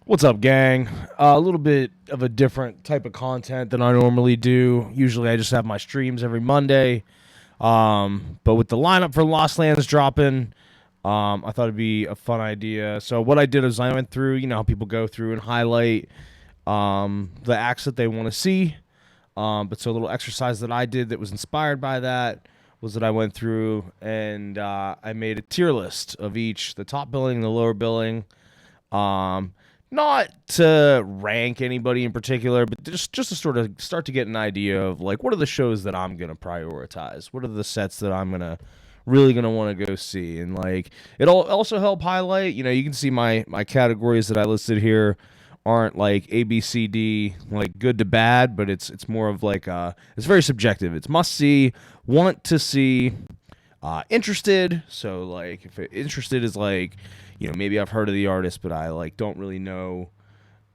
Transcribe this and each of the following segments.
What's up, gang? A little bit of a different type of content than I normally do. Usually, I just have my streams every Monday. But with the lineup for Lost Lands dropping, I thought it'd be a fun idea. So what I did is I went through, how people go through and highlight the acts that they want to see. But so a little exercise that I did that was inspired by that was that I went through and I made a tier list of each, the top billing and the lower billing. Um, Not to rank anybody in particular, but just to sort of start to get an idea of like what are the shows that I'm gonna prioritize, what are the sets that I'm gonna really gonna want to go see, and like it'll also help highlight. You can see my categories that I listed here aren't like A B C D like good to bad, but it's more of like it's very subjective. It's must see, want to see, interested. So like if interested is like, maybe I've heard of the artist, but I like don't really know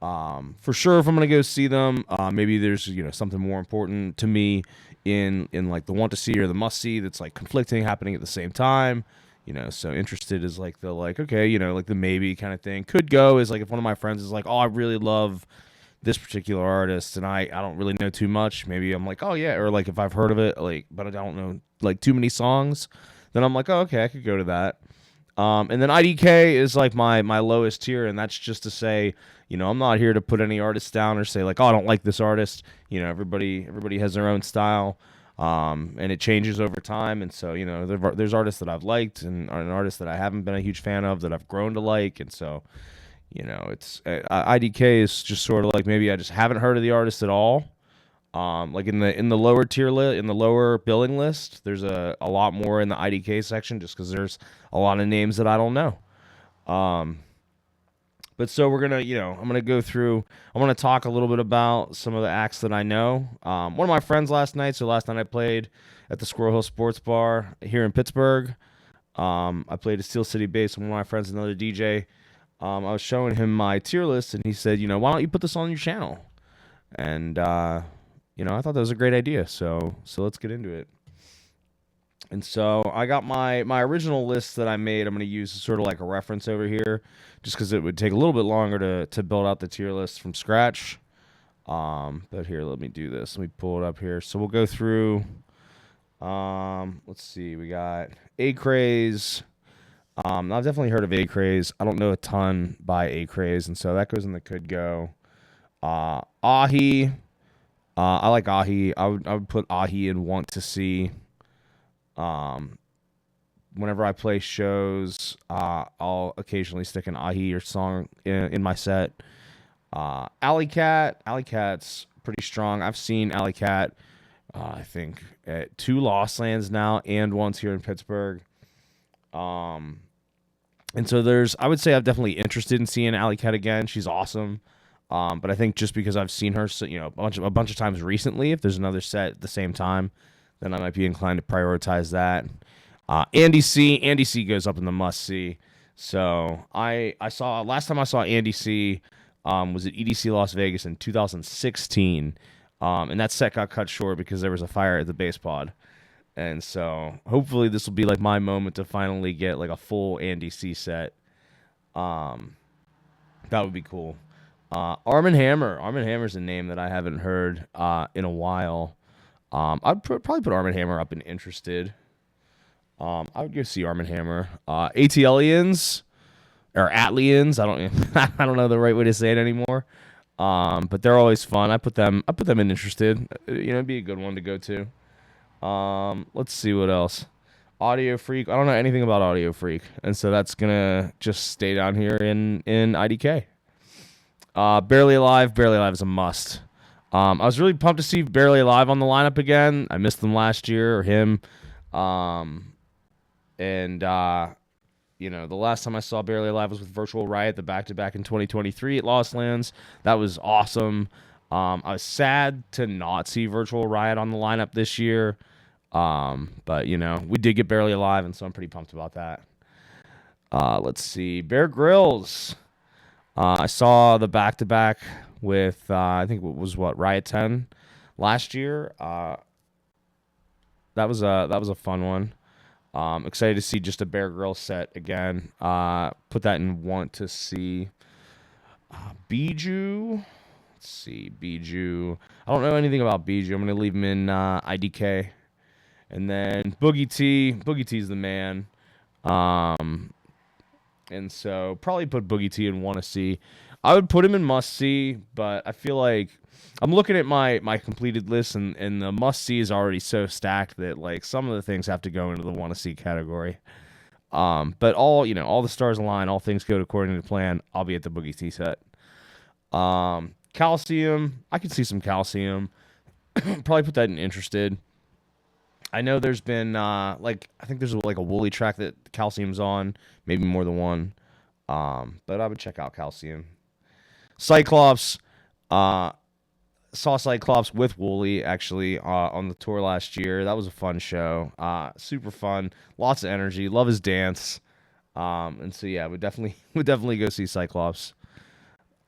for sure if I'm gonna go see them. Maybe there's something more important to me in like the want to see or the must see that's like conflicting happening at the same time. So interested is like the like okay, like the maybe kind of thing. Could go is like if one of my friends is like, oh, I really love this particular artist and I don't really know too much. Maybe I'm like, oh yeah, or like if I've heard of it, like but I don't know like too many songs, then I'm like, oh okay, I could go to that. And then IDK is like my lowest tier, and that's just to say, I'm not here to put any artists down or say like, oh, I don't like this artist. Everybody has their own style, and it changes over time. And so there's artists that I've liked and an artist that I haven't been a huge fan of that I've grown to like, and so it's IDK is just sort of like maybe I just haven't heard of the artist at all. Like in the lower in the lower billing list, there's a lot more in the IDK section just because there's a lot of names that I don't know. Um, but so we're gonna, I'm gonna go through. I want to talk a little bit about some of the acts that I know. One of my friends last night. So last night I played at the Squirrel Hill Sports Bar here in Pittsburgh. I played at Steel City Base with one of my friends, another DJ. I was showing him my tier list, and he said, why don't you put this on your channel? And I thought that was a great idea. So let's get into it. And so I got my original list that I made. I'm going to use as sort of like a reference over here, just because it would take a little bit longer to build out the tier list from scratch. But here, let me do this. Let me pull it up here. So we'll go through. Let's see. We got A Craze. I've definitely heard of A Craze. I don't know a ton by A Craze, and so that goes in the could go. Ahi. I like Ahi. I would put Ahi in want to see. Um, Whenever I play shows, I'll occasionally stick an Ahi or song in my set. Alley Cat's pretty strong. I've seen Alley Cat, I think, at 2 Lost Lands now and once here in Pittsburgh. Um, and so I would say I'm definitely interested in seeing Alley Cat again. She's awesome. But I think just because I've seen her, so, a bunch of times recently, if there's another set at the same time, then I might be inclined to prioritize that. Andy C goes up in the must see. So I saw last time I saw Andy C. Was at EDC Las Vegas in 2016, and that set got cut short because there was a fire at the base pod. And so hopefully this will be like my moment to finally get like a full Andy C set. Um, that would be cool. Arm& Hammer. Arm& Hammer's a name that I haven't heard in a while. Probably put Arm& Hammer up in interested. I would go see Arm& Hammer. ATLians or Atlians. I don't I don't know the right way to say it anymore. But they're always fun. I put them in interested. It'd be a good one to go to. Let's see what else. Audio Freak. I don't know anything about Audio Freak, and so that's gonna just stay down here in IDK. Barely Alive. Barely Alive is a must. I was really pumped to see Barely Alive on the lineup again. I missed them last year, or him. And the last time I saw Barely Alive was with Virtual Riot, the back-to-back in 2023 at Lost Lands. That was awesome. I was sad to not see Virtual Riot on the lineup this year. But we did get Barely Alive, and so I'm pretty pumped about that. Let's see. Bear Grylls. I saw the back-to-back with, I think it was Riot 10 last year. That was a fun one. Excited to see just a Bear Grylls set again. Put that in want to see. Bijou. Let's see, Bijou. I don't know anything about Bijou. I'm going to leave him in IDK. And then Boogie T. Boogie T's the man. And so probably put Boogie T in want to see. I would put him in must see, but I feel like I'm looking at my completed list, and the must see is already so stacked that like some of the things have to go into the want to see category. But all the stars align, all things go according to plan. I'll be at the Boogie T set. Calcium, I could see some Calcium. Probably put that in interested. I know there's been I think there's like a Woolly track that Calcium's on, maybe more than one. But I would check out Calcium. Cyclops, saw Cyclops with Woolly actually on the tour last year. That was a fun show. Super fun, lots of energy. Love his dance. And so yeah, would definitely go see Cyclops.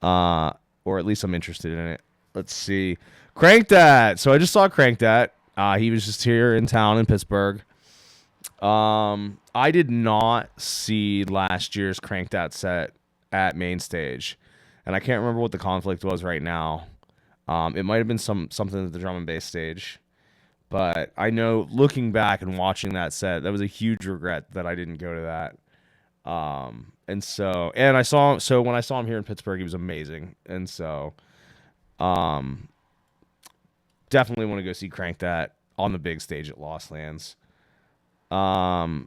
Or at least I'm interested in it. Let's see, Crank That. So I just saw Crank That. He was just here in town in Pittsburgh. I did not see last year's Crank That set at Main Stage, and I can't remember what the conflict was right now. It might have been something at the drum and bass stage, but I know looking back and watching that set, that was a huge regret that I didn't go to that. And I saw him. So when I saw him here in Pittsburgh, he was amazing, and so, definitely want to go see Crank That on the big stage at Lost Lands. Dab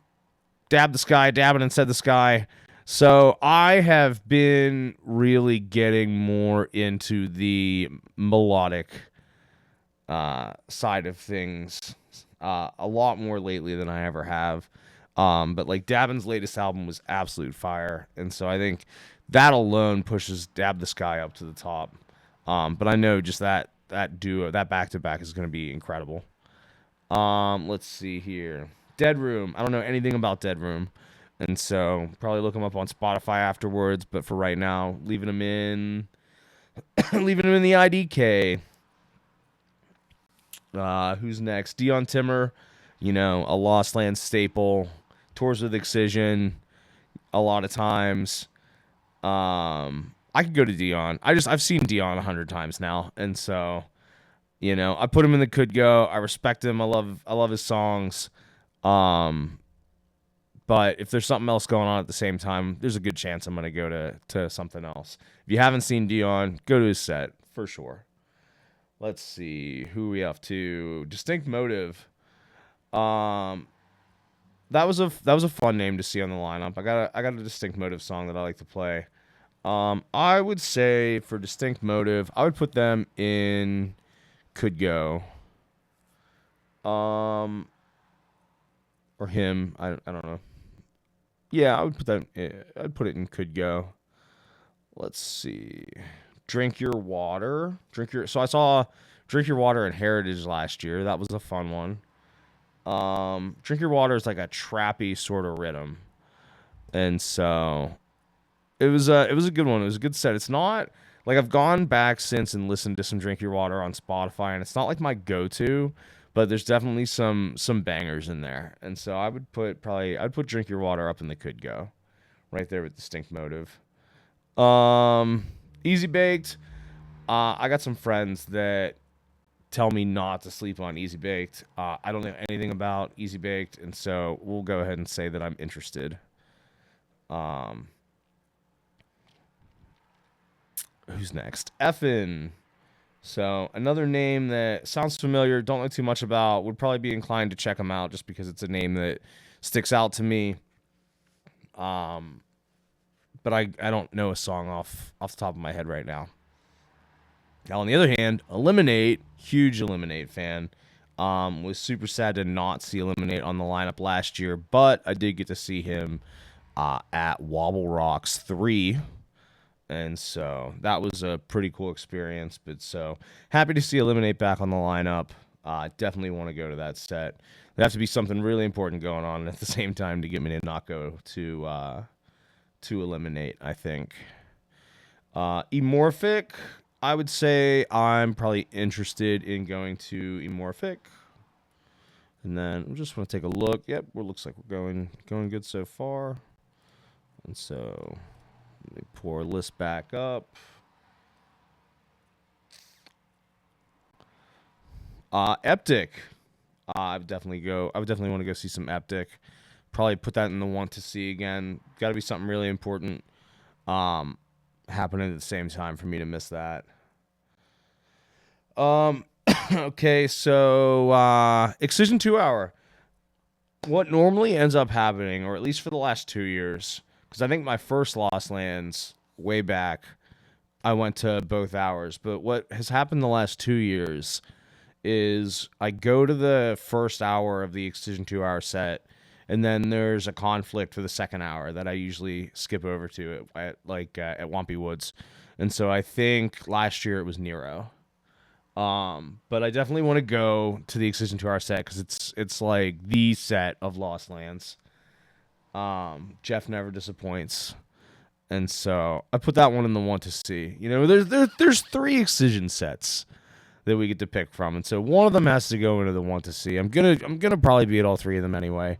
the Sky, Dabbing and Said the Sky. So I have been really getting more into the melodic side of things a lot more lately than I ever have. But like Dabbin's latest album was absolute fire, and so I think that alone pushes Dab the Sky up to the top. But I know just that duo, that back-to-back is going to be incredible. Let's see here. Dead Room. I don't know anything about Dead Room, and so probably look them up on Spotify afterwards, but for right now, leaving them in the IDK. Who's next? Dion Timmer, a Lost Lands staple. Tours with Excision a lot of times. I could go to Dion. I've seen Dion 100 times now, and so I put him in the could go. I respect him. I love his songs. But if there's something else going on at the same time, there's a good chance I'm gonna go to something else. If you haven't seen Dion, go to his set for sure. Let's see who we have to. Distinct Motive. That was a fun name to see on the lineup. I got a Distinct Motive song that I like to play. I would say for Distinct Motive, I would put them in Could Go. Or him. I don't know. Yeah, I would put that. I'd put it in Could Go. Let's see. Drink Your Water. So I saw Drink Your Water at Heritage last year. That was a fun one. Drink Your Water is like a trappy sort of rhythm, and so it was a good one. It was a good set. It's not like I've gone back since and listened to some Drink Your Water on Spotify, and it's not like my go-to, but there's definitely some bangers in there, and so I'd put Drink Your Water up in the Could Go, right there with Distinct Motive. Easy Baked. I got some friends that tell me not to sleep on Easy Baked. I don't know anything about Easy Baked, and so we'll go ahead and say that I'm interested. Who's next? Effin. So another name that sounds familiar, don't know too much about, would probably be inclined to check them out just because it's a name that sticks out to me. But I don't know a song off the top of my head right now. Now, on the other hand, Eliminate, huge Eliminate fan. Was super sad to not see Eliminate on the lineup last year, but I did get to see him at Wobble Rocks 3. And so that was a pretty cool experience. But so happy to see Eliminate back on the lineup. Definitely want to go to that set. There has to be something really important going on at the same time to get me to not go to Eliminate, I think. Emorphic. I would say I'm probably interested in going to Emorphic. And then I just want to take a look. Yep, it looks like we're going good so far. And so Let me pour list back up. Eptic. I would definitely want to go see some Eptic. Probably put that in the want to see again. Got to be something really important happening at the same time for me to miss that. Okay, so Excision 2 Hour. What normally ends up happening, or at least for the last 2 years, because I think my first Lost Lands way back, I went to both hours. But what has happened the last 2 years is I go to the first hour of the Excision 2 Hour set, and then there's a conflict for the second hour that I usually skip over to at Wampy Woods. And so I think last year it was Nero. But I definitely want to go to the Excision 2 Hour set because it's like the set of Lost Lands. Jeff never disappoints. And so I put that one in the want to see. You know, there's 3 Excision sets that we get to pick from, and so one of them has to go into the want to see. I'm gonna probably be at all 3 of them anyway.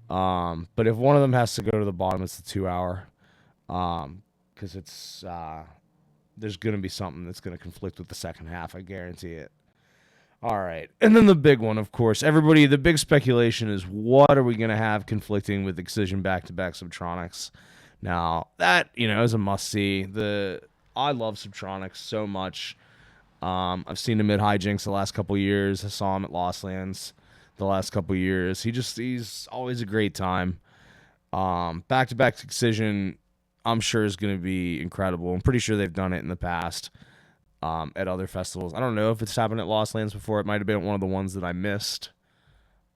But if one of them has to go to the bottom, it's the 2 hour. Because it's there's gonna be something that's gonna conflict with the second half. I guarantee it. All right, and then the big one, of course. Everybody, the big speculation is what are we gonna have conflicting with Excision back-to-back Subtronics? Now that is a must see. I love Subtronics so much. I've seen him at Hijinks the last couple years. I saw him at Lost Lands the last couple years. He's always a great time. Back-to-back Excision, I'm sure is going to be incredible. I'm pretty sure they've done it in the past at other festivals. I don't know if it's happened at Lost Lands before. It might have been one of the ones that I missed.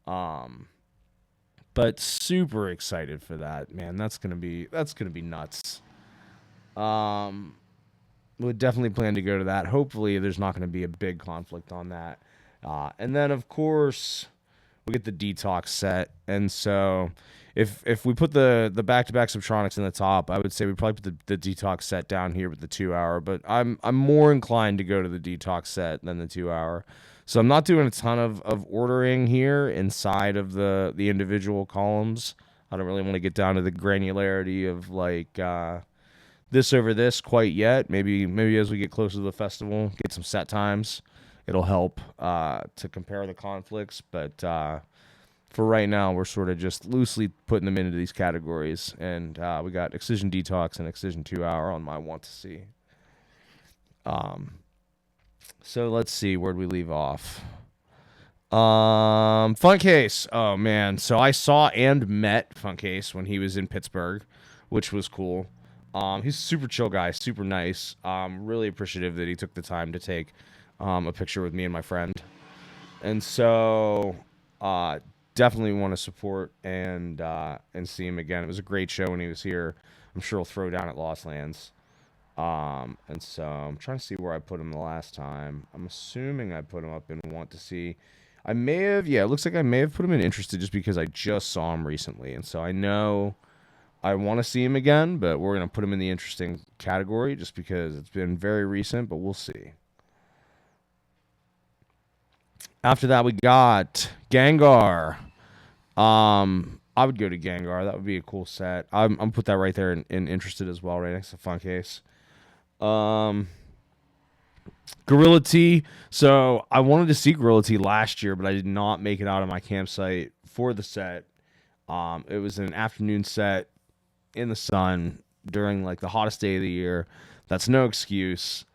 But super excited for that, man. That's gonna be nuts. Would definitely plan to go to that. Hopefully, there's not going to be a big conflict on that. And then, of course, we get the Detox set. And so, if we put the back-to-back Subtronics in the top, I would say we probably put the Detox set down here with the 2 hour. But I'm more inclined to go to the Detox set than the 2 hour. So I'm not doing a ton of ordering here inside of the individual columns. I don't really want to get down to the granularity of like this over this quite yet. Maybe as we get closer to the festival, get some set times. It'll help to compare the conflicts. But for right now, we're sort of just loosely putting them into these categories. And we got Excision Detox and Excision 2 Hour on my want to see. So let's see, where'd we leave off? Funkcase. Oh man, so I saw and met Funkcase when he was in Pittsburgh, which was cool. He's a super chill guy, super nice. Really appreciative that he took the time to take a picture with me and my friend. And so definitely want to support and see him again. It was a great show when he was here. I'm sure he'll throw down at Lost Lands. And so I'm trying to see where I put him the last time. I'm assuming I put him up in want to see. I may have, it looks like I may have put him in interested just because I just saw him recently. And so I know I want to see him again, but we're going to put him in the interesting category just because it's been very recent, but we'll see. After that, we got Gengar. I would go to Gengar. That would be a cool set. I'm put that right there in interested as well, right next to Funkcase. Gorilla Tea. So I wanted to see Gorilla Tea last year, but I did not make it out of my campsite for the set. It was an afternoon set in the sun during like the hottest day of the year. That's no excuse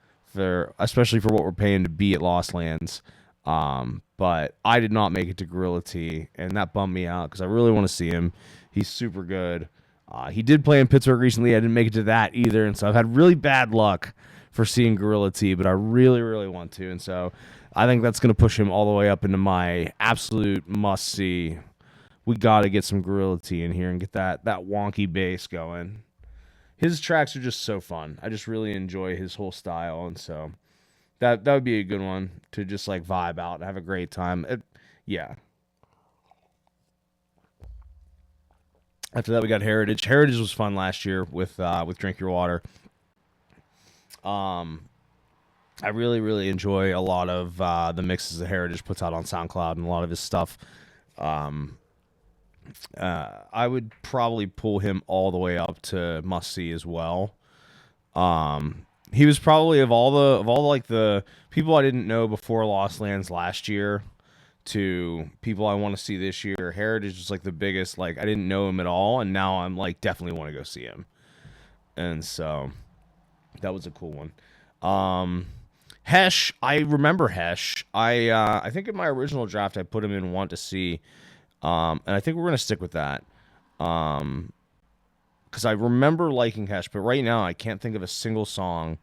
especially for what we're paying to be at Lost Lands. But I did not make it to Gorilla Tea, and that bummed me out because I really want to see him. He's super good. He did play in Pittsburgh recently. I didn't make it to that either, and so I've had really bad luck for seeing Gorilla Tea, but I really, really want to, and so I think that's going to push him all the way up into my absolute must-see. We got to get some Gorilla Tea in here and get that wonky bass going. His tracks are just so fun. I just really enjoy his whole style, and so that would be a good one to just like vibe out and have a great time. Yeah. After that, we got Heritage. Heritage was fun last year with Drink Your Water. I really, really enjoy a lot of the mixes that Heritage puts out on SoundCloud and a lot of his stuff. I would probably pull him all the way up to must see as well. He was probably of all the like the people I didn't know before Lost Lands last year to people I want to see this year. Heritage is like the biggest. Like I didn't know him at all, and now I'm like definitely want to go see him. And so that was a cool one. Hesh, I remember Hesh. I think in my original draft I put him in want to see, and I think we're gonna stick with that. Because I remember liking Hesh, but right now I can't think of a single song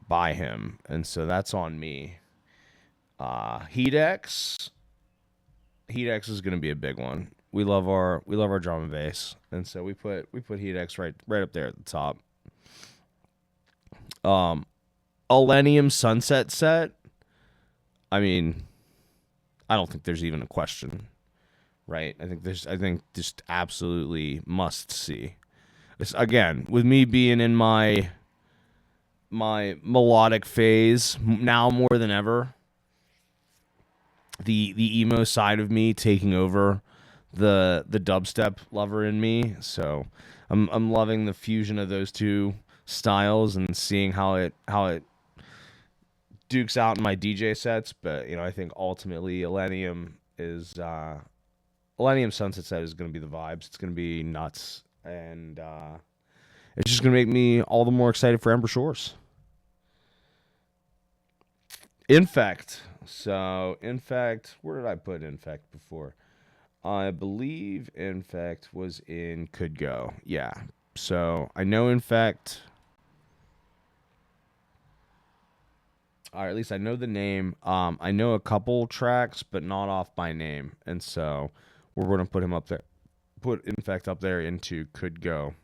by him, and so that's on me. Heat X is gonna be a big one. We love our drum and bass, and so we put Heat X right up there at the top. Um, Millennium Sunset Set. I mean, I don't think there's even a question, right? I think just absolutely must see. Again, with me being in my melodic phase now more than ever, the emo side of me taking over the dubstep lover in me. So I'm loving the fusion of those two styles and seeing how it dukes out in my DJ sets. But I think ultimately Millennium Sunset Set is going to be the vibes. It's going to be nuts, and it's just going to make me all the more excited for Ember Shores. Infect. So, Infect, where did I put Infect before? I believe Infect was in Could Go. Yeah. So, I know Infect. Or at least I know the name. I know a couple tracks, but not off by name. And so, we're going to put him up there. Put Infect up there into Could Go.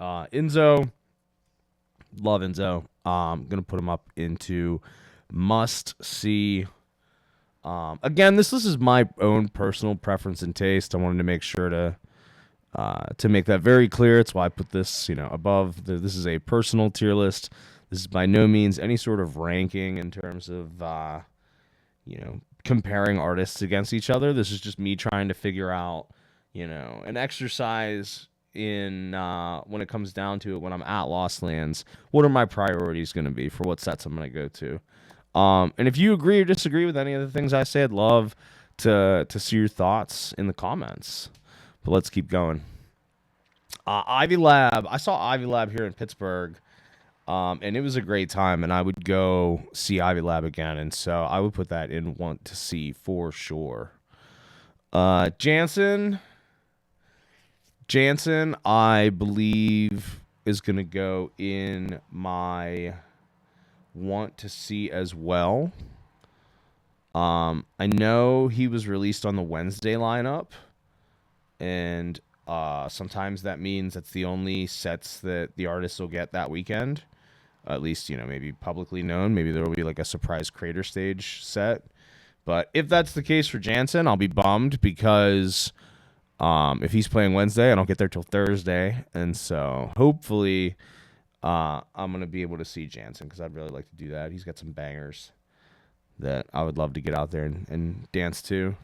Enzo. Love Enzo. I'm going to put him up into must see. Again, this is my own personal preference and taste. I wanted to make sure to make that very clear. It's why I put this, above. This is a personal tier list. This is by no means any sort of ranking in terms of, comparing artists against each other. This is just me trying to figure out, an exercise in when it comes down to it when I'm at Lost Lands. What are my priorities going to be for what sets I'm going to go to? And if you agree or disagree with any of the things I say, I'd love to see your thoughts in the comments. But let's keep going. Ivy Lab. I saw Ivy Lab here in Pittsburgh, and it was a great time. And I would go see Ivy Lab again, and so I would put that in want to see for sure. Jansen, I believe is gonna go in my want to see as well. I know he was released on the Wednesday lineup, and sometimes that means that's the only sets that the artists will get that weekend. At least, maybe publicly known. Maybe there will be like a surprise Crater Stage set. But if that's the case for Jansen, I'll be bummed because if he's playing Wednesday, I don't get there till Thursday. And so hopefully I'm going to be able to see Jansen because I'd really like to do that. He's got some bangers that I would love to get out there and dance to.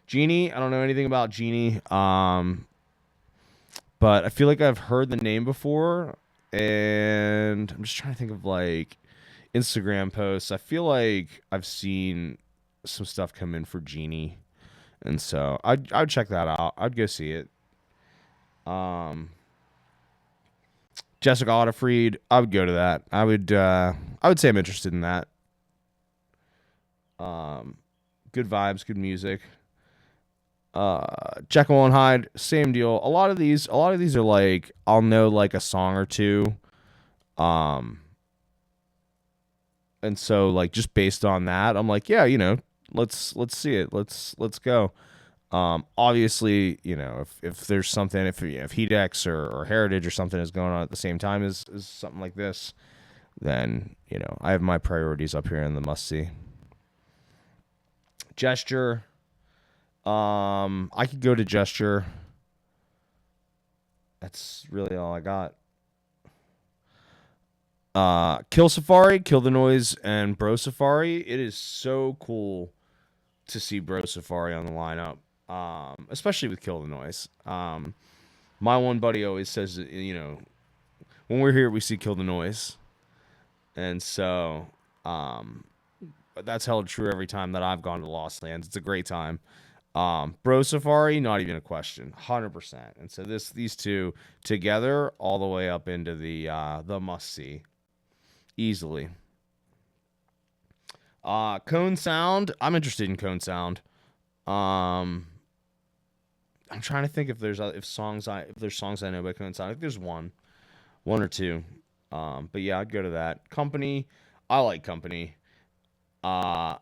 Genie, I don't know anything about Genie, but I feel like I've heard the name before, and I'm just trying to think of like Instagram posts. I feel like I've seen some stuff come in for Genie, and so I'd check that out. I'd go see it. Jessica Otterfried, I would go to that. I would say I'm interested in that. Good vibes, good music. Jekyll and Hyde, same deal. A lot of these are like I'll know like a song or two. And so like just based on that, I'm like, yeah, let's see it. Let's go. Obviously, if there's something, if Hedex or Heritage or something is going on at the same time as something like this, then I have my priorities up here in the must see. Gesture. I could go to Gesture. That's really all I got. Kill Safari, Kill the Noise, and Bro Safari. It is so cool to see Bro Safari on the lineup. especially with Kill the Noise. My one buddy always says, when we're here, we see Kill the Noise. And so that's held true every time that I've gone to Lost Lands. It's a great time. Bro Safari, not even a question, 100%. And so these two together, all the way up into the must see, easily. Cone Sound, I'm interested in Cone Sound. I'm trying to think if there's songs I know by Cone Sound. I think there's one or two. But yeah, I'd go to that. Company, I like Company. I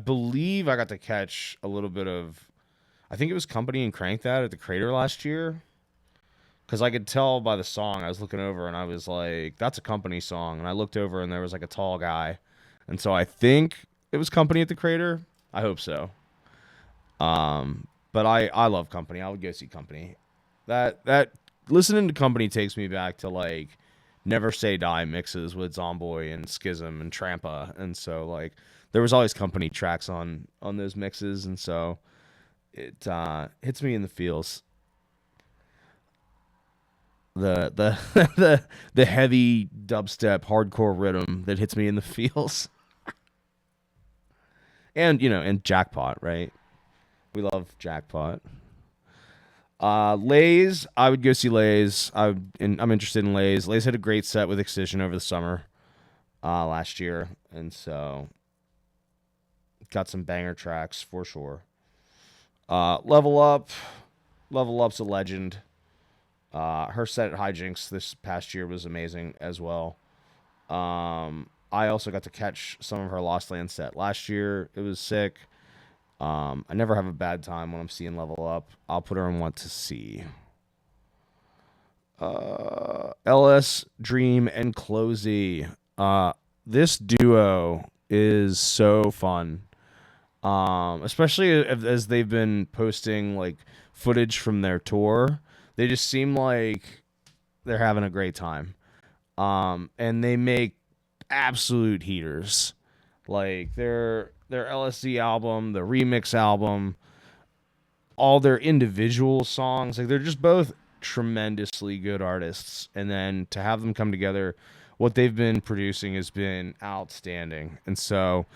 believe I got to catch a little bit of, I think it was Company and Crank That at the Crater last year. Because I could tell by the song, I was looking over and I was like, that's a Company song. And I looked over and there was like a tall guy. And so I think it was Company at the Crater. I hope so. But I love Company. I would go see Company. That listening to Company takes me back to like Never Say Die mixes with Zomboy and Schism and Trampa. And so like there was always Company tracks on those mixes, and so it hits me in the feels. The the heavy dubstep hardcore rhythm that hits me in the feels. And Jackpot, right? We love Jackpot. Lays, I would go see Lays. I'm interested in Lays. Lays had a great set with Excision over the summer last year, and so got some banger tracks for sure. Level Up's a legend. Her set at Hijinks this past year was amazing as well. I also got to catch some of her Lost Land set last year. It was sick. I never have a bad time when I'm seeing Level Up. I'll put her on Want to See. LS, Dream, and Closey. This duo is so fun. Especially as they've been posting like footage from their tour. They just seem like they're having a great time. And they make absolute heaters. Like their LSD album, the remix album, all their individual songs, like they're just both tremendously good artists. And then to have them come together, what they've been producing has been outstanding. And so,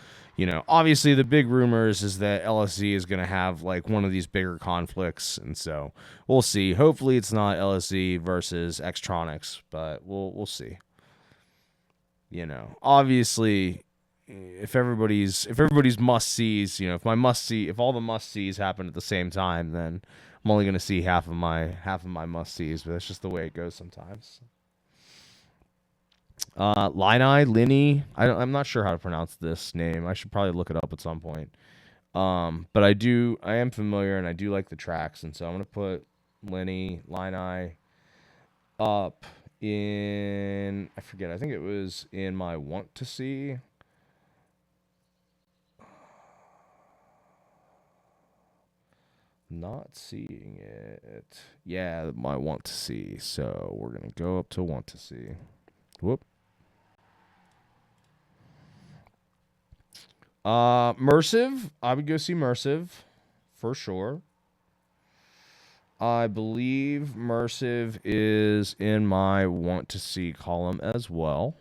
obviously the big rumors is that LSD is going to have like one of these bigger conflicts. And so we'll see. Hopefully it's not LSD versus Xtronics, but we'll see. Obviously if everybody's must sees, if all the must sees happen at the same time, then I'm only going to see half of my must sees, but that's just the way it goes sometimes. Liney, I'm not sure how to pronounce this name. I should probably look it up at some point. But I am familiar and I do like the tracks, and so I'm gonna put Liney up in, I forget, I think it was in my want to see. Not seeing it. Yeah, my want to see. So we're gonna go up to want to see. Whoop. Mersive. I would go see Mersive for sure. I believe Mersive is in my want to see column as well.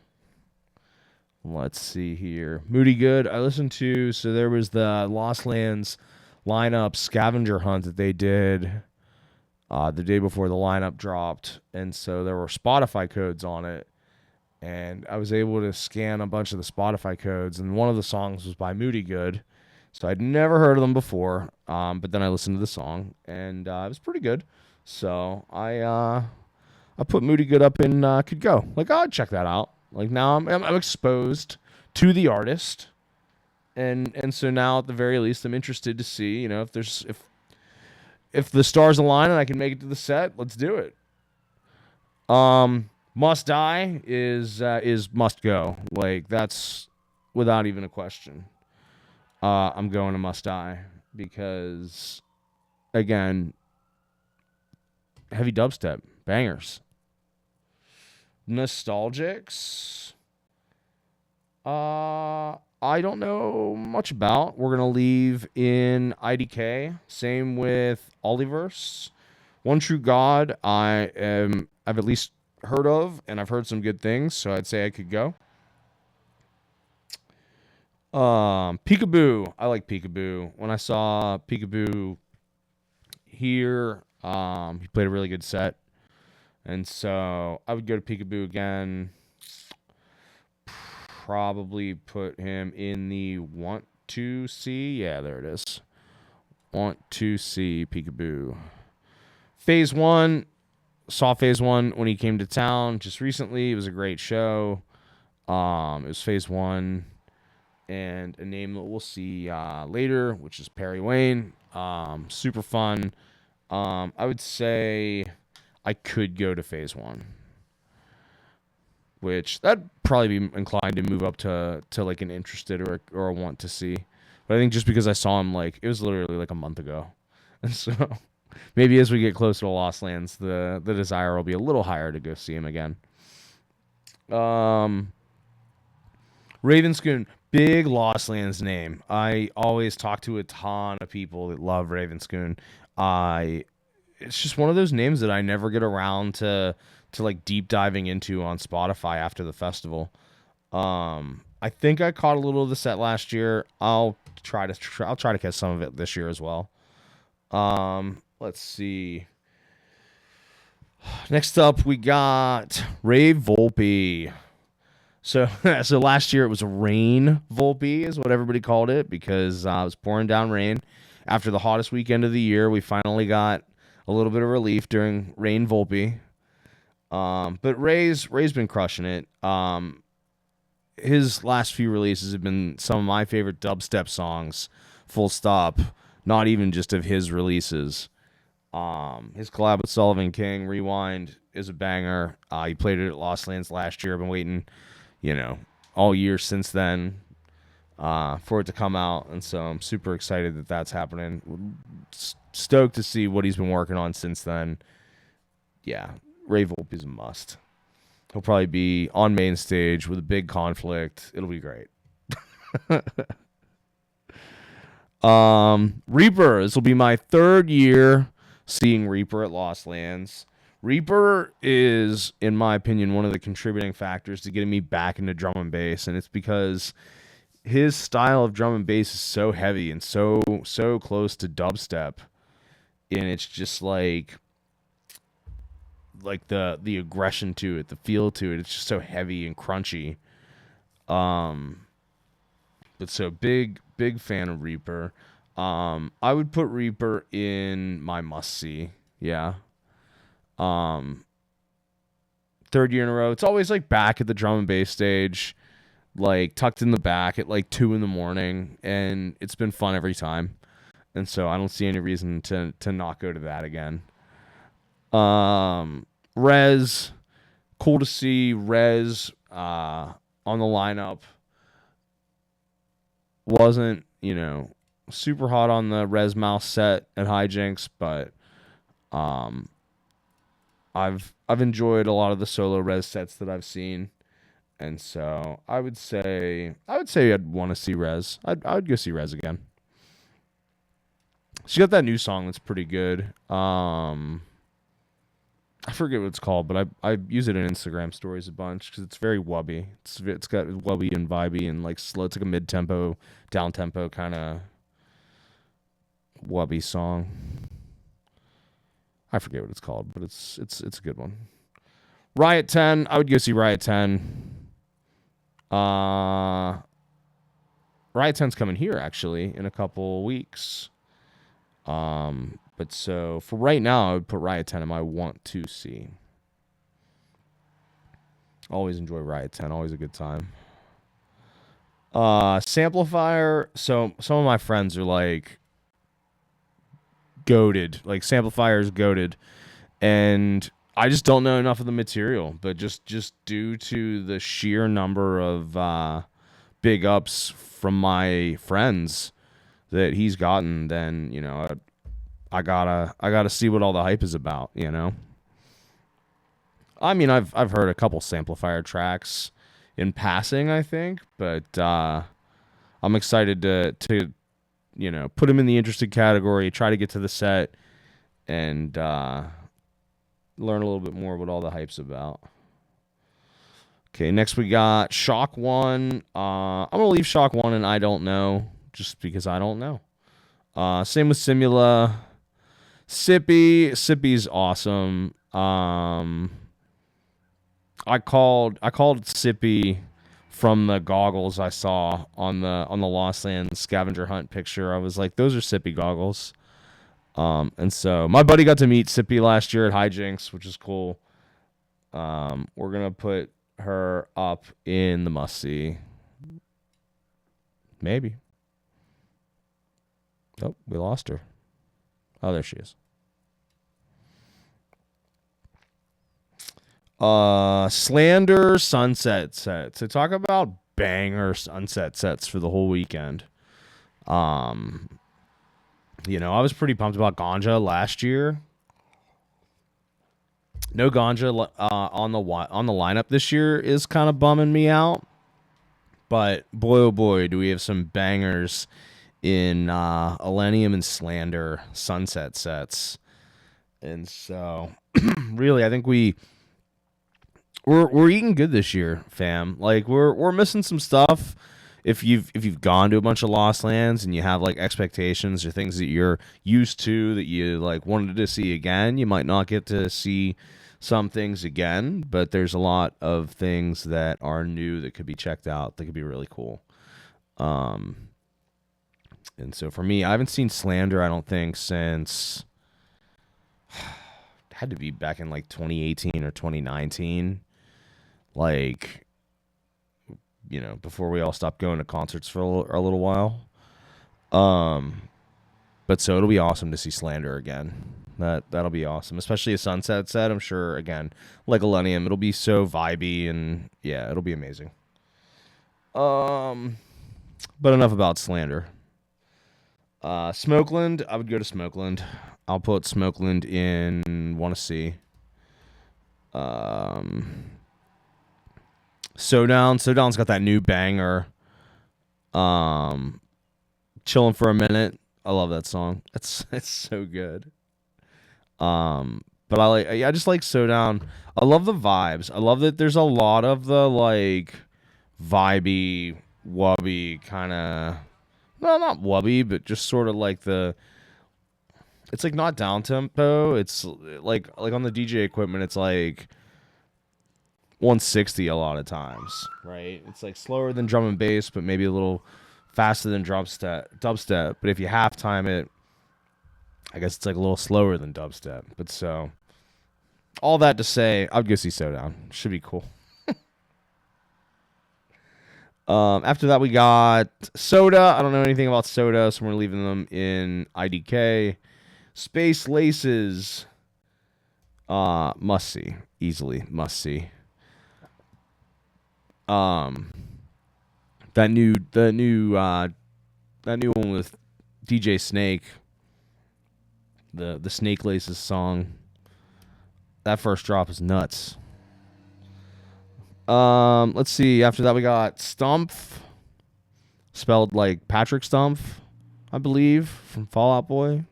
Let's see here. Moody Good. I listened to, so there was the Lost Lands lineup scavenger hunt that they did the day before the lineup dropped. And so there were Spotify codes on it. And I was able to scan a bunch of the Spotify codes, and one of the songs was by Moody Good. So I'd never heard of them before, but then I listened to the song, and it was pretty good. So I put Moody Good up in Could Go. Like, I'd check that out. Like, now I'm exposed to the artist, and so now at the very least I'm interested to see, if the stars align and I can make it to the set, let's do it. Must Die is must go. Like, that's without even a question. I'm going to Must Die because, again, heavy dubstep, bangers. Nostalgics. I don't know much about. We're gonna leave in IDK. Same with Oliverse. One True God. I've at least heard of, and I've heard some good things, so I'd say I could go. Peekaboo. I like Peekaboo. When I saw Peekaboo here, he played a really good set, and so I would go to Peekaboo again. Probably put him in the want to see. Yeah, there it is. Want to see Peekaboo. Phase 1. Saw Phase 1 when he came to town just recently. It was a great show. It was Phase 1. And a name that we'll see later, which is Perry Wayne. Super fun. I would say I could go to Phase 1. Which that'd probably be inclined to move up to like an interested or a want to see. But I think just because I saw him, like, it was literally like a month ago. And so maybe as we get closer to Lost Lands, the desire will be a little higher to go see him again. Ravenscoon, big Lost Lands name. I always talk to a ton of people that love Ravenscoon. It's just one of those names that I never get around to like deep diving into on Spotify after the festival. I think I caught a little of the set last year. I'll try to catch some of it this year as well. Let's see. Next up, we got Ray Volpe. So last year it was rain Volpe is what everybody called it because it was pouring down rain. After the hottest weekend of the year, we finally got a little bit of relief during rain Volpe. But Ray's been crushing it. His last few releases have been some of my favorite dubstep songs, full stop, not even just of his releases. His collab with Sullivan King, Rewind, is a banger. He played it at Lost Lands last year. I've been waiting, all year since then for it to come out, and so I'm super excited that that's happening. Stoked to see what he's been working on since then. Yeah, Ray Volpe is a must. He'll probably be on main stage with a big conflict. It'll be great. Reaper. This will be my third year seeing Reaper at Lost Lands. Reaper is, in my opinion, one of the contributing factors to getting me back into drum and bass, and it's because his style of drum and bass is so heavy and so close to dubstep, and it's just like the aggression to it, the feel to it. It's just so heavy and crunchy. But so big fan of Reaper. I would put Reaper in my must see. Yeah. Third year in a row. It's always like back at the drum and bass stage, like tucked in the back at like 2 a.m, and it's been fun every time. And so I don't see any reason to not go to that again. Rez, cool to see Rez on the lineup. Wasn't, super hot on the Rez Mouse set at Hijinks, but I've enjoyed a lot of the solo Rez sets that I've seen, and so I would say I'd want to see Rez. I would go see Rez again. She got that new song that's pretty good. I forget what it's called, but I use it in Instagram stories a bunch because it's very wubby. It's got wubby and vibey and like slow. It's like a mid-tempo, down-tempo kind of wubby song. I forget what it's called, but it's a good one. Riot 10. I would go see Riot 10. Riot 10's coming here actually in a couple weeks. But so for right now, I would put Riot 10 in my want to see. Always enjoy Riot 10. Always a good time. Samplifier. So some of my friends are like goated. Like Samplifier's goated. And I just don't know enough of the material. But just due to the sheer number of big ups from my friends that he's gotten, then, I gotta see what all the hype is about, I mean, I've heard a couple Samplifier tracks. in passing, I think, but I'm excited to put him in the interested category, try to get to the set, and learn a little bit more what all the hype's about. Okay, next we got Shock 1. I'm going to leave Shock 1 and I don't know, just because I don't know. Same with Simula. Sippy's awesome. I called Sippy from the goggles I saw on the Lost Lands scavenger hunt picture. I was like, those are Sippy goggles. And so my buddy got to meet Sippy last year at Hijinks, which is cool. We're gonna put her up in the must see. Maybe. Oh, we lost her. Oh, there she is. Slander sunset set. So talk about banger sunset sets for the whole weekend. I was pretty pumped about Ganja last year. No Ganja on the lineup this year is kind of bumming me out. But boy, oh boy, do we have some bangers in Elenium and Slander sunset sets. And so, really, I think we're eating good this year, fam. Like we're missing some stuff. If you've gone to a bunch of Lost Lands and you have like expectations or things that you're used to that you like wanted to see again, you might not get to see some things again, but there's a lot of things that are new that could be checked out that could be really cool. And so for me, I haven't seen Slander, I don't think, since had to be back in like 2018 or 2019. Like, before we all stopped going to concerts for a little while. But so it'll be awesome to see Slander again. That'll be awesome, especially a sunset set. I'm sure, again, like Elenium, it'll be so vibey, and yeah, it'll be amazing. But enough about Slander. Smokeland, I would go to Smokeland. I'll put Smokeland in Wanna See. Sodown's got that new banger. Chilling for a Minute. I love that song. It's so good. But I just like Sodown. I love the vibes. I love that there's a lot of the like vibey, wubby kind of, well, not wubby, but just sort of like it's like not down tempo. It's like on the DJ equipment, it's like 160 a lot of times, right? It's like slower than drum and bass, but maybe a little faster than dubstep. But if you half time it, I guess it's like a little slower than dubstep. But so, all that to say, I'd go see Sodown. Should be cool. After that, we got Soda. I don't know anything about Soda, so we're leaving them in IDK. Space Laces. Must see. Easily must see. That new one with DJ Snake. The Snake Laces song. That first drop is nuts. Let's see. After that, we got Stumpf, spelled like Patrick Stumpf, I believe, from Fall Out Boy.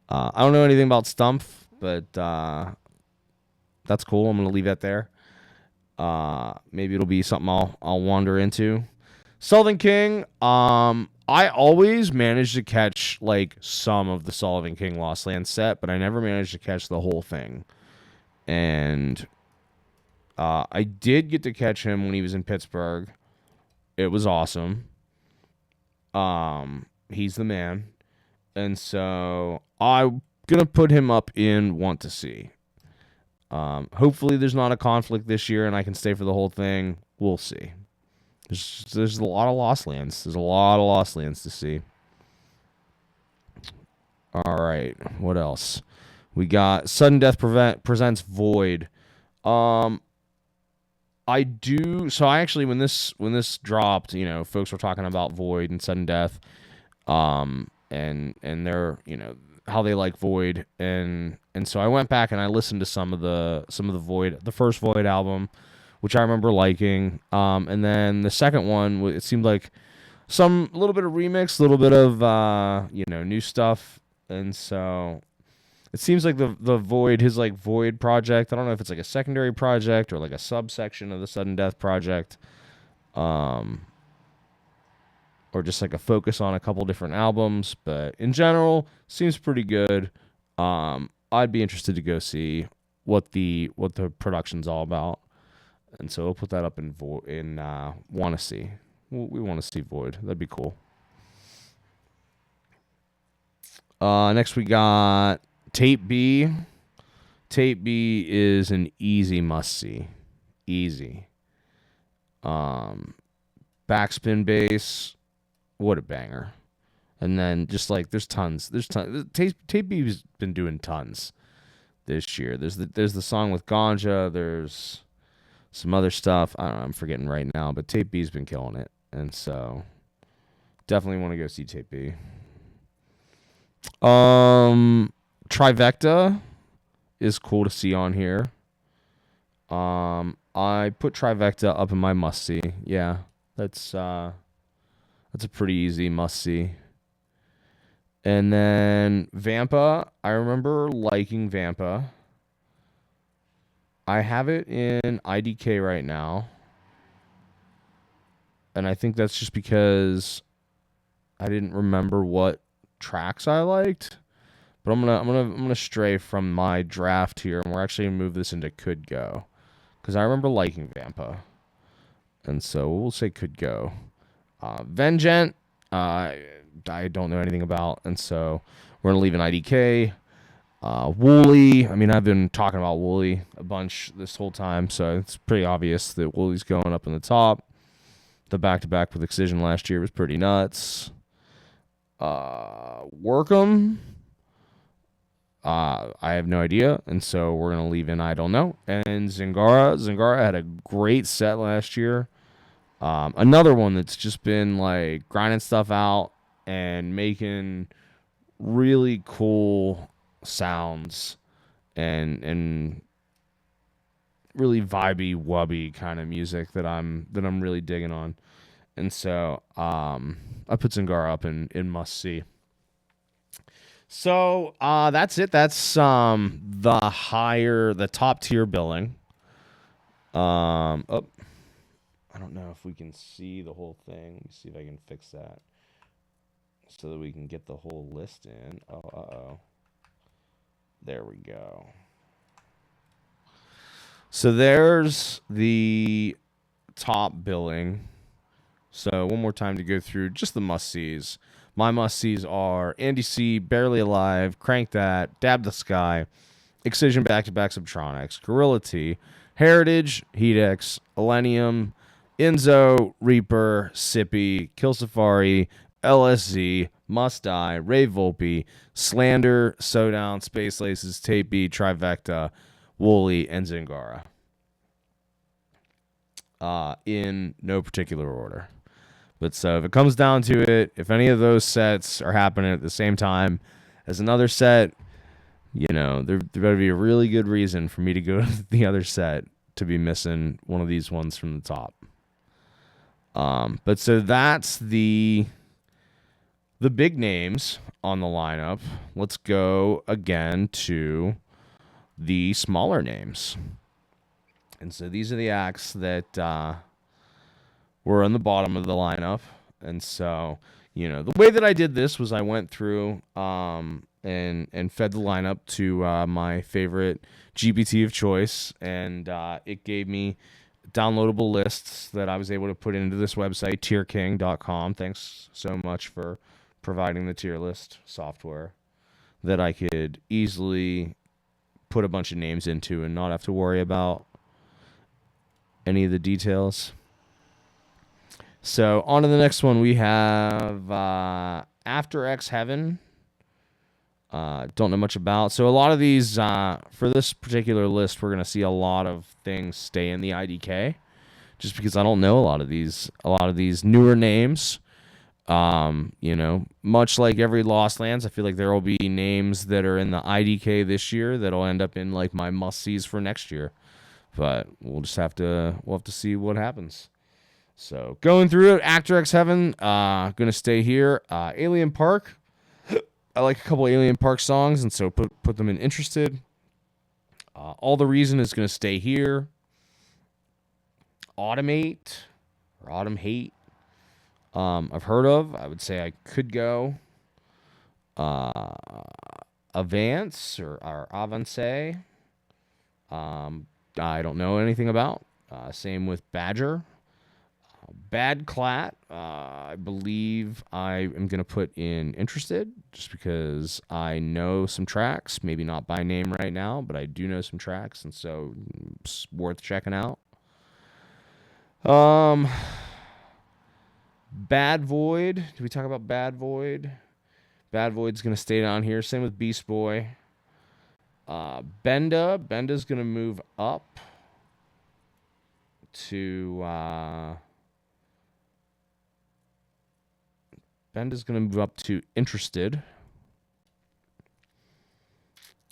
I don't know anything about Stumpf, but that's cool. I'm gonna leave that there. Maybe it'll be something I'll wander into. Sullivan King. I always managed to catch like some of the Sullivan King Lost Land set, but I never managed to catch the whole thing. And I did get to catch him when he was in Pittsburgh. It was awesome. He's the man. And so I'm going to put him up in Want to See. Hopefully there's not a conflict this year and I can stay for the whole thing. We'll see. There's a lot of Lost Lands. There's a lot of Lost Lands to see. All right. What else? We got Sudden Death presents Void. I actually when this dropped, folks were talking about Void and Sudden Death, and their, how they like Void, and so I went back and I listened to some of the Void, the first Void album, which I remember liking. And then the second one, it seemed like a little bit of remix, a little bit of new stuff, and so it seems like the Void, his like Void project. I don't know if it's like a secondary project or like a subsection of the Sudden Death project, or just like a focus on a couple different albums. But in general, seems pretty good. I'd be interested to go see what the production's all about, and so we'll put that up in want to see. We want to see Void. That'd be cool. Next we got Tape B. Tape B is an easy must-see. Easy. Backspin bass. What a banger. And then just like there's tons. Tape B's been doing tons this year. There's the song with Ganja. There's some other stuff. I don't know, I'm forgetting right now, but Tape B's been killing it. And so definitely want to go see Tape B. Trivecta is cool to see on here. I put Trivecta up in my must see. Yeah, that's a pretty easy must see. And then Vampa, I remember liking Vampa. I have it in IDK right now, and I think that's just because I didn't remember what tracks I liked. But I'm gonna stray from my draft here, and we're actually gonna move this into Could Go, because I remember liking Vampa, and so we'll say Could Go. Vengent, I don't know anything about, and so we're gonna leave an IDK. Wooly, I mean, I've been talking about Wooly a bunch this whole time, so it's pretty obvious that Wooly's going up in the top. The back-to-back with Excision last year was pretty nuts. Workham, I have no idea, and so we're going to leave in I don't know. And Zingara had a great set last year. Another one that's just been like grinding stuff out and making really cool sounds and really vibey wubby kind of music that I'm really digging on. And so I put Zingara up in must see. So that's it. That's the top tier billing. I don't know if we can see the whole thing. Let me see if I can fix that so that we can get the whole list in. Oh. There we go. So there's the top billing. So one more time to go through just the must-sees. My must-sees are Andy C, Barely Alive, Crank That, Dab the Sky, Excision Back-to-Back Subtronics, Gorilla T, Heritage, Heatx, Elenium, Enzo, Reaper, Sippy, Kill Safari, LSZ, Must Die, Ray Volpe, Slander, Sodown, Space Laces, Tape B, Trivecta, Wooly, and Zingara. In no particular order. But so if it comes down to it, if any of those sets are happening at the same time as another set, there better be a really good reason for me to go to the other set to be missing one of these ones from the top. But so that's the big names on the lineup. Let's go again to the smaller names. And so these are the acts that were on the bottom of the lineup. And so, the way that I did this was I went through and fed the lineup to my favorite GPT of choice. And it gave me downloadable lists that I was able to put into this website, tierking.com. Thanks so much for providing the tier list software that I could easily put a bunch of names into and not have to worry about any of the details. So on to the next one. We have After X Heaven. Don't know much about. So a lot of these, for this particular list, we're going to see a lot of things stay in the IDK, just because I don't know a lot of these newer names. Much like every Lost Lands, I feel like there will be names that are in the IDK this year that'll end up in like my must-sees for next year. but we'll have to see what happens. So going through it, Actor X Heaven, gonna stay here. Alien Park, I like a couple Alien Park songs, and so put them in Interested. All the Reason is gonna stay here. Automate or Autumn Hate, I've heard of. I would say I could go. Avance or Avance, I don't know anything about. Same with Badger. Bad Clat, I believe I am going to put in Interested just because I know some tracks. Maybe not by name right now, but I do know some tracks, and so it's worth checking out. Bad Void. Did we talk about Bad Void? Bad Void's going to stay down here. Same with Beast Boy. Benda. Benda's going to move up to... Benda's going to move up to Interested.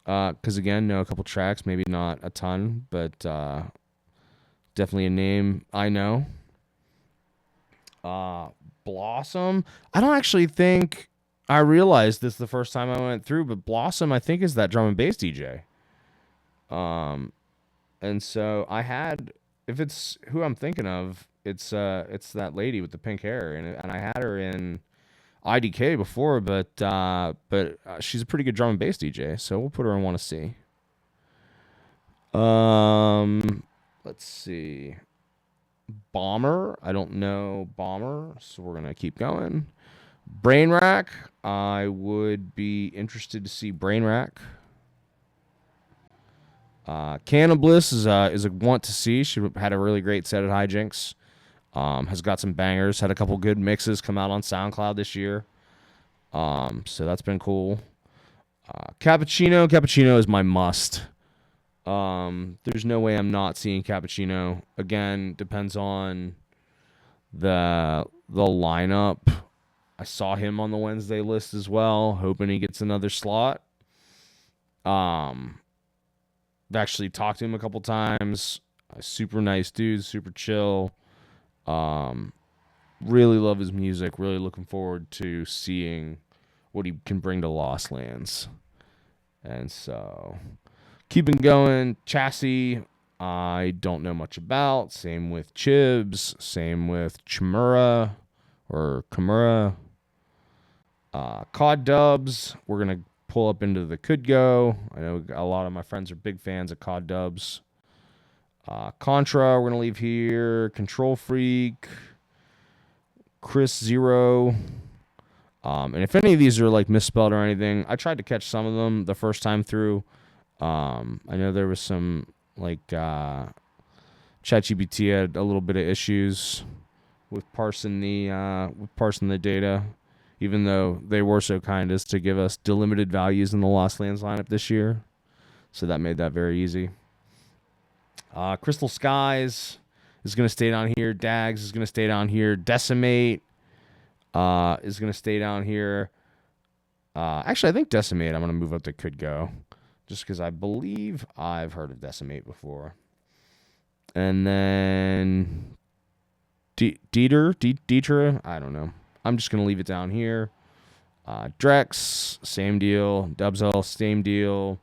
Because, again, know a couple tracks. Maybe not a ton, but definitely a name I know. Blossom. I don't actually think... I realized this the first time I went through, but Blossom, I think, is that drum and bass DJ. And so I had, if it's who I'm thinking of, it's that lady with the pink hair, and I had her in IDK before, but she's a pretty good drum and bass DJ, so we'll put her in Want to See. Let's see. Bomber. I don't know Bomber, so we're gonna keep going. Brainrack, I would be interested to see Brainrack. Cannabliss is a want to see. She had a really great set at Hijinks. Has got some bangers. Had a couple good mixes come out on SoundCloud this year. So that's been cool. Cappuccino. Cappuccino is my must. There's no way I'm not seeing Cappuccino. Again, depends on the lineup. I saw him on the Wednesday list as well, hoping he gets another slot. I've actually talked to him a couple times. Super nice dude, super chill. Really love his music. Really looking forward to seeing what he can bring to Lost Lands. And so, keeping going. Chassis, I don't know much about. Same with Chibs. Same with Chimura or Kimura. COD Dubs, we're going to pull up into the Could Go. I know a lot of my friends are big fans of COD Dubs. Contra, we're going to leave here. Control Freak. Chris Zero. And if any of these are like misspelled or anything, I tried to catch some of them the first time through. I know there was some like ChatGPT had a little bit of issues with parsing the data. Even though they were so kind as to give us delimited values in the Lost Lands lineup this year. So that made that very easy. Crystal Skies is going to stay down here. Dags is going to stay down here. Decimate is going to stay down here. Actually, I think Decimate I'm going to move up to Could Go. Just because I believe I've heard of Decimate before. And then Dieter, I don't know. I'm just going to leave it down here. Drex, same deal. Dubsel, same deal.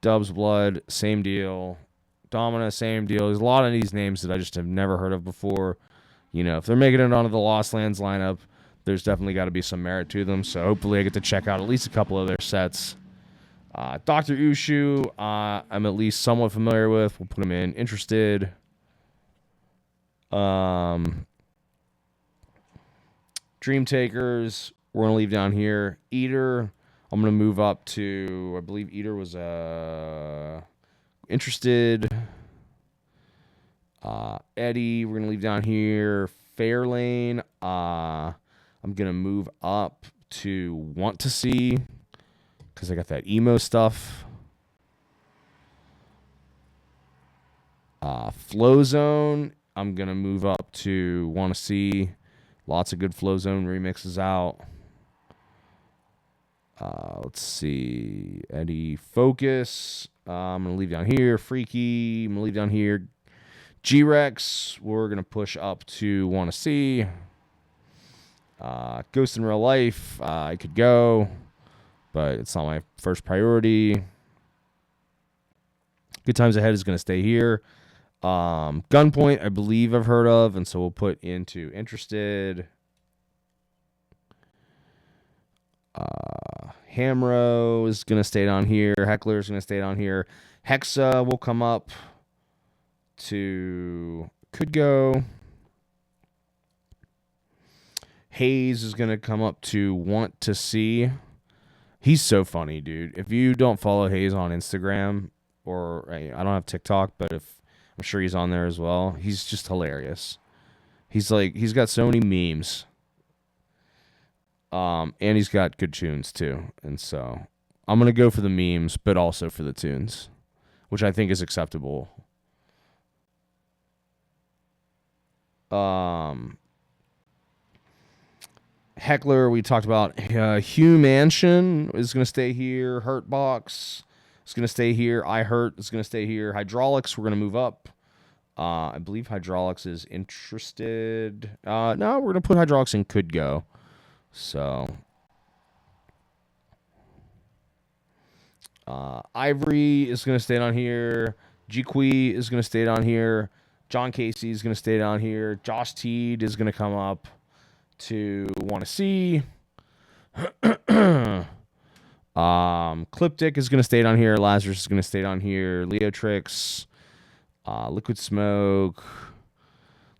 Dubs Blood, same deal. Domina, same deal. There's a lot of these names that I just have never heard of before. You know, if they're making it onto the Lost Lands lineup, there's definitely got to be some merit to them. So hopefully I get to check out at least a couple of their sets. Dr. Ushu, I'm at least somewhat familiar with. We'll put him in Interested. Dream Takers, we're going to leave down here. Eater, I'm going to move up to, I believe Eater was Interested. Eddie, we're going to leave down here. Fairlane, I'm going to move up to Want to See because I got that emo stuff. Flow Zone, I'm going to move up to Want to See. Lots of good Flow Zone remixes out. Let's see. Eddie Focus. I'm going to leave down here. Freaky. I'm going to leave down here. G-Rex, we're going to push up to Want to See. Ghost in Real Life, I could go, but it's not my first priority. Good Times Ahead is going to stay here. Gunpoint, I believe I've heard of, and so we'll put into Interested. Hamro is going to stay down here. Heckler is going to stay down here. Hexa will come up to Could Go. Hayes is going to come up to Want to See. He's so funny, dude. If you don't follow Hayes on Instagram, or I don't have TikTok, but I'm sure he's on there as well. He's just hilarious. He's got so many memes. And he's got good tunes too. And so I'm going to go for the memes, but also for the tunes, which I think is acceptable. Heckler, we talked about. Hugh Mansion is going to stay here. Hurtbox is going to stay here. I Hurt is going to stay here. Hydraulics, we're going to move up. I believe Hydraulics is Interested. No, we're going to put Hydraulics in Could Go. So, Ivory is going to stay down here. Jiqui is going to stay down here. John Casey is going to stay down here. Josh Teed is going to come up to Want to See. Cliptic is going to stay down here. Lazarus is going to stay down here. Leotrix, Liquid Smoke,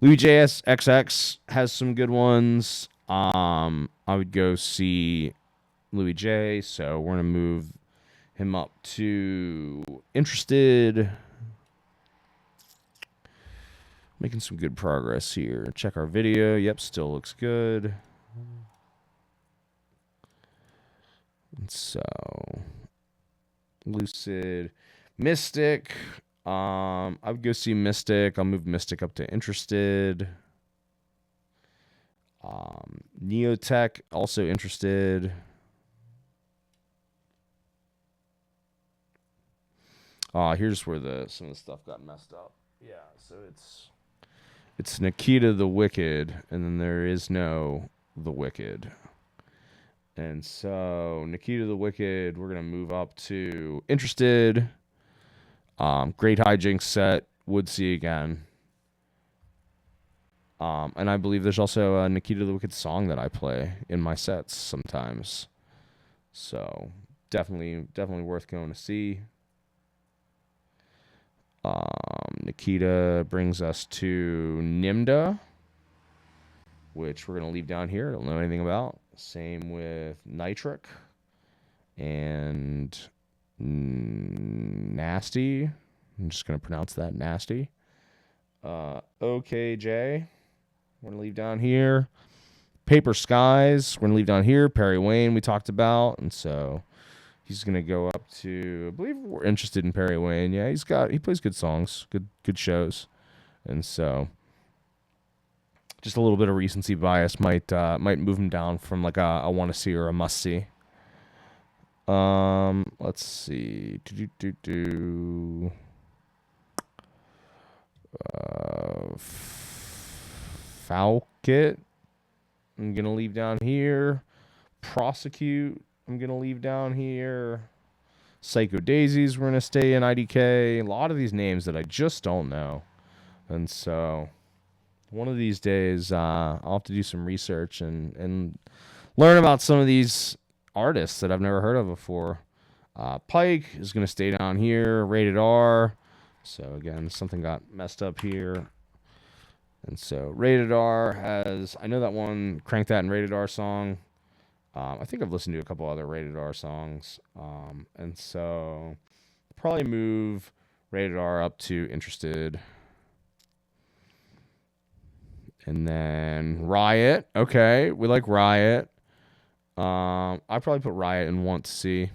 Louis JS XX has some good ones. I would go see Louis J, so we're gonna move him up to Interested. Making some good progress here. Check our video. Yep, still looks good. And so, Lucid, Mystic. I would go see Mystic. I'll move Mystic up to Interested. Neotech, also Interested. Here's where some of the stuff got messed up. Yeah, so it's Nikita the Wicked, and then there is no the Wicked. And so Nikita the Wicked, we're gonna move up to Interested. Great Hijinks set, would see again. And I believe there's also a Nikita the Wicked song that I play in my sets sometimes. So definitely worth going to see. Nikita brings us to Nimda, which we're going to leave down here. I don't know anything about. Same with Nitric and Nasty. I'm just going to pronounce that Nasty. OKJ. We're going to leave down here. Paper Skies. We're going to leave down here. Perry Wayne we talked about. And so he's going to go up to, I believe we're interested in Perry Wayne. Yeah, he plays good songs, good shows. And so just a little bit of recency bias might move him down from like a want to see or a must see. Let's see. Falkit, I'm going to leave down here. Prosecute, I'm going to leave down here. Psycho Daisies, we're going to stay in IDK. A lot of these names that I just don't know. And so one of these days, I'll have to do some research and learn about some of these artists that I've never heard of before. Pike is going to stay down here. Rated R. So again, something got messed up here. And so Rated R has, I know that one, Crank That and Rated R song. I think I've listened to a couple other Rated R songs. And so probably move Rated R up to Interested. And then Riot. Okay, we like Riot. I'd probably put Riot in Want to See.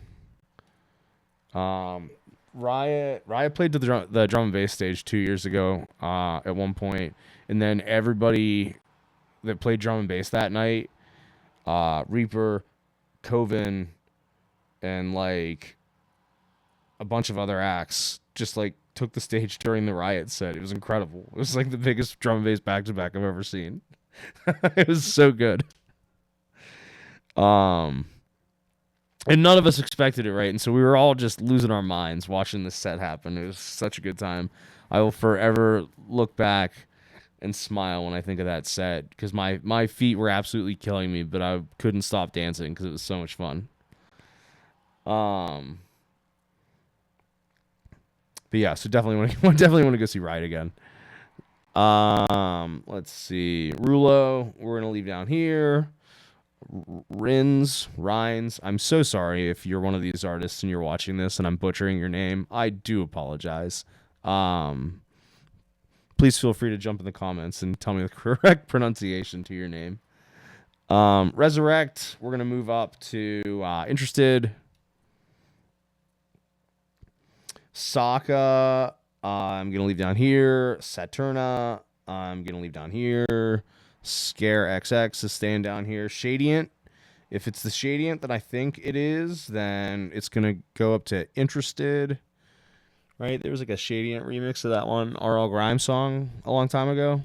Riot played to the drum and bass stage 2 years ago at one point, and then everybody that played drum and bass that night, Reaper, Coven, and like a bunch of other acts just like took the stage during the riot set. It was incredible. It was like the biggest drum and bass back to back I've ever seen. It was so good. And none of us expected it, right? And so we were all just losing our minds watching this set happen. It was such a good time. I will forever look back and smile when I think of that set because my feet were absolutely killing me, but I couldn't stop dancing because it was so much fun. But yeah, so definitely want to go see Riot again. Let's see, Rulo, we're gonna leave down here. Rines. I'm so sorry if you're one of these artists and you're watching this and I'm butchering your name. I do apologize. Please feel free to jump in the comments and tell me the correct pronunciation to your name. Resurrect. We're gonna move up to Interested. Sokka, I'm going to leave down here. Saturna, I'm going to leave down here. Scare XX is staying down here. Shadient, if it's the Shadient that I think it is, then it's going to go up to Interested. Right? There was like a Shadient remix of that one RL Grimes song a long time ago.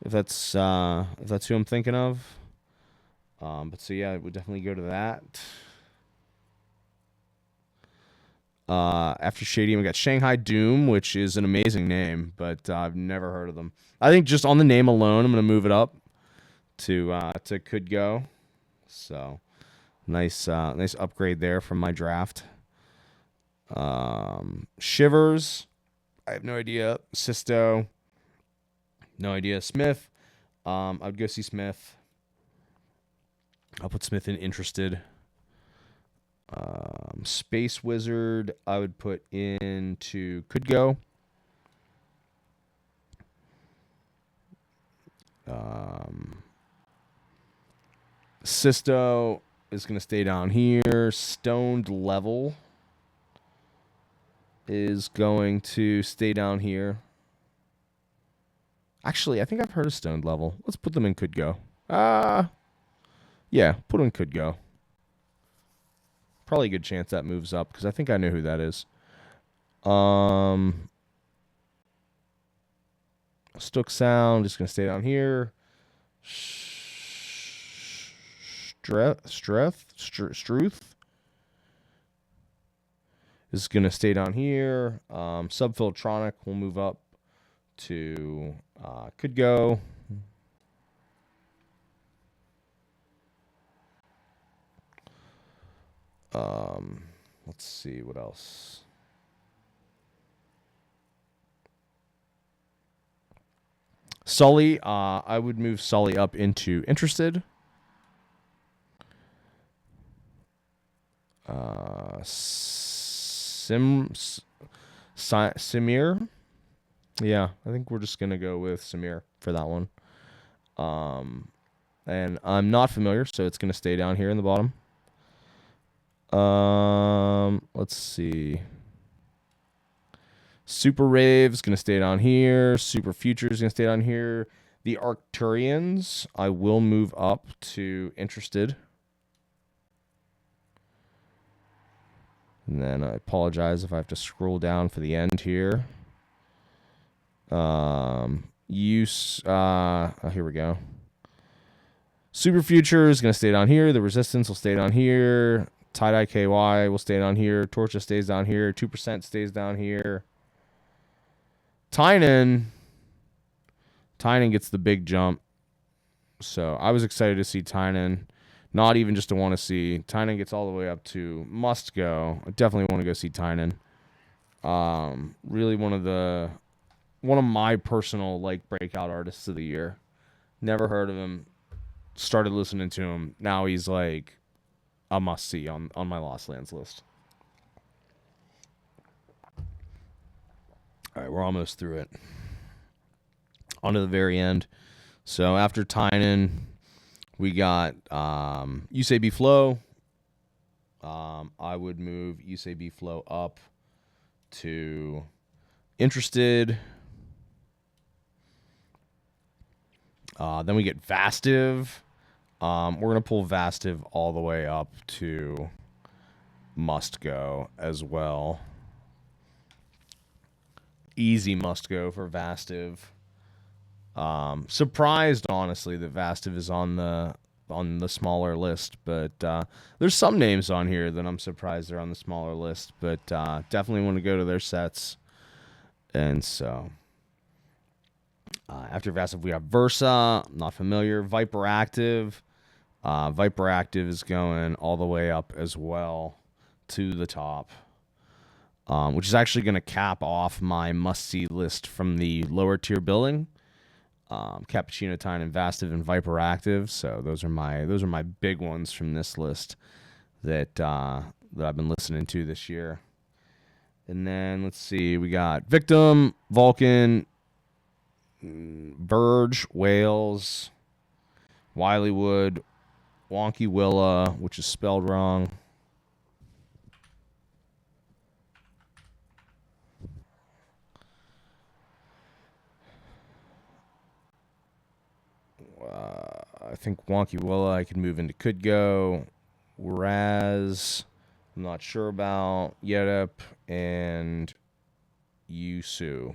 If that's who I'm thinking of. But so yeah, it would definitely go to that. After Shady, we got Shanghai Doom, which is an amazing name, but I've never heard of them. I think just on the name alone, I'm gonna move it up to Could Go. So nice upgrade there from my draft. Shivers, I have no idea. Sisto, no idea. Smith, I'd go see Smith. I'll put Smith in Interested. Space Wizard, I would put into Could Go. Sisto is going to stay down here. Stoned Level is going to stay down here. Actually, I think I've heard of Stoned Level. Let's put them in Could Go. Yeah, put them in Could Go. Probably a good chance that moves up because I think I know who that is. Stook Sound is going to stay down here. Struth is going to stay down here. Subfiltronic will move up to Could Go. Let's see what else. Sully, I would move Sully up into Interested. Samir. Yeah, I think we're just gonna go with Samir for that one. And I'm not familiar, so it's gonna stay down here in the bottom. Let's see. Super Rave is going to stay down here. Super Future is going to stay down here. The Arcturians, I will move up to Interested. And then I apologize if I have to scroll down for the end here. Here we go. Super Future is going to stay down here. The Resistance will stay down here. Tie-Dye KY will stay down here. Torcha stays down here. 2% stays down here. Tynan gets the big jump. So I was excited to see Tynan. Not even just to want to see. Tynan gets all the way up to must go. I definitely want to go see Tynan. Really one of my personal like breakout artists of the year. Never heard of him. Started listening to him. Now he's like a must see on my Lost Lands list. All right, we're almost through it. On to the very end. So after Tynan, we got USAB Flow. I would move USAB Flow up to Interested. Then we get Vastiv. We're going to pull Vastiv all the way up to must go as well. Easy must go for Vastiv. Surprised, honestly, that Vastiv is on the smaller list, but there's some names on here that I'm surprised they're on the smaller list, but definitely want to go to their sets. And so after Vastiv, we have Versa. I'm not familiar. Viper Active. Viper Active is going all the way up as well to the top, which is actually going to cap off my must-see list from the lower tier billing. Cappuccino Time and Vastiv and Viper Active. So those are my big ones from this list that I've been listening to this year. And then let's see, we got Victim, Vulcan, Verge, Wales, Wileywood, Wonky Willa, which is spelled wrong. I think Wonky Willa I could move into Could Go. Raz, I'm not sure about. Yedip and Yusu.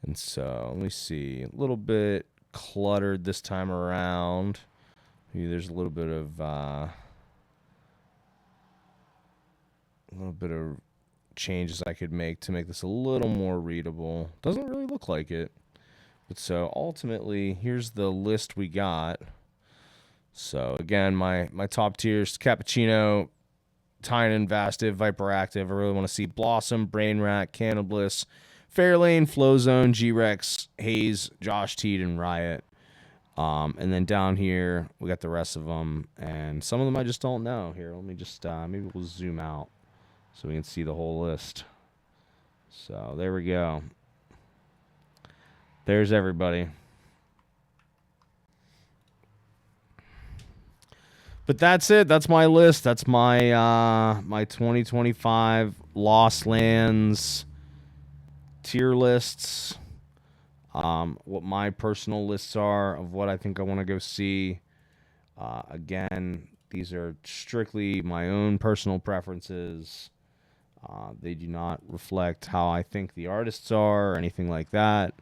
And so, let me see. A little bit cluttered this time around. Maybe there's a little bit of changes I could make to make this a little more readable. Doesn't really look like it. But so ultimately, here's the list we got. So again, my top tiers: Cappuccino, Tynan, Vastiv, Viper Active. I really want to see Blossom, Brain Rat, Cannibliss, Fairlane, Flowzone, G-Rex, Haze, Josh Teed, and Riot. And then down here, we got the rest of them. And some of them I just don't know. Here, let me just, maybe we'll zoom out so we can see the whole list. So there we go. There's everybody. But that's it. That's my list. That's my my 2025 Lost Lands tier lists. What my personal lists are of what I think I want to go see. Again, these are strictly my own personal preferences. They do not reflect how I think the artists are or anything like that.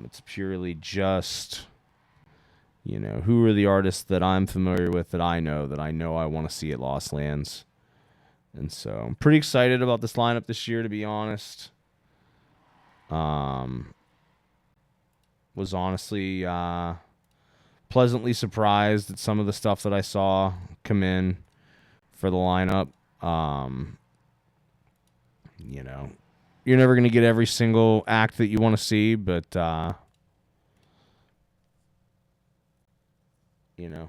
It's purely just, who are the artists that I'm familiar with that I know I want to see at Lost Lands. And so I'm pretty excited about this lineup this year, to be honest. Was honestly pleasantly surprised at some of the stuff that I saw come in for the lineup. You're never going to get every single act that you want to see, but,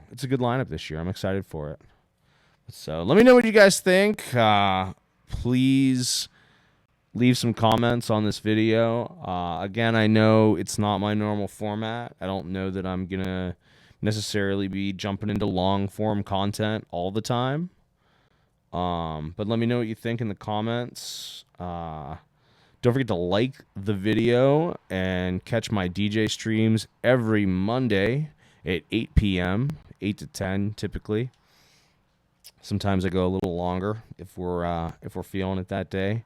it's a good lineup this year. I'm excited for it. So let me know what you guys think. Please leave some comments on this video. Again, I know it's not my normal format. I don't know that I'm going to necessarily be jumping into long-form content all the time. But let me know what you think in the comments. Don't forget to like the video and catch my DJ streams every Monday at 8 p.m., 8 to 10 typically. Sometimes I go a little longer if we're feeling it that day.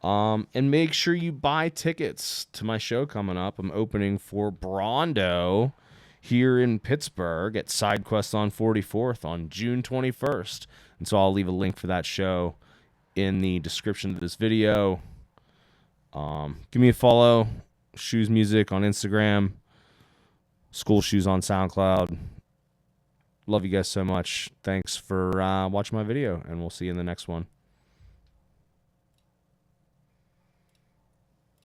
And make sure you buy tickets to my show coming up. I'm opening for Brondo here in Pittsburgh at SideQuest on 44th on June 21st. And so I'll leave a link for that show in the description of this video. Give me a follow. Shoes Music on Instagram. SKOOLSHOOZ on SoundCloud. Love you guys so much. Thanks for watching my video, and we'll see you in the next one.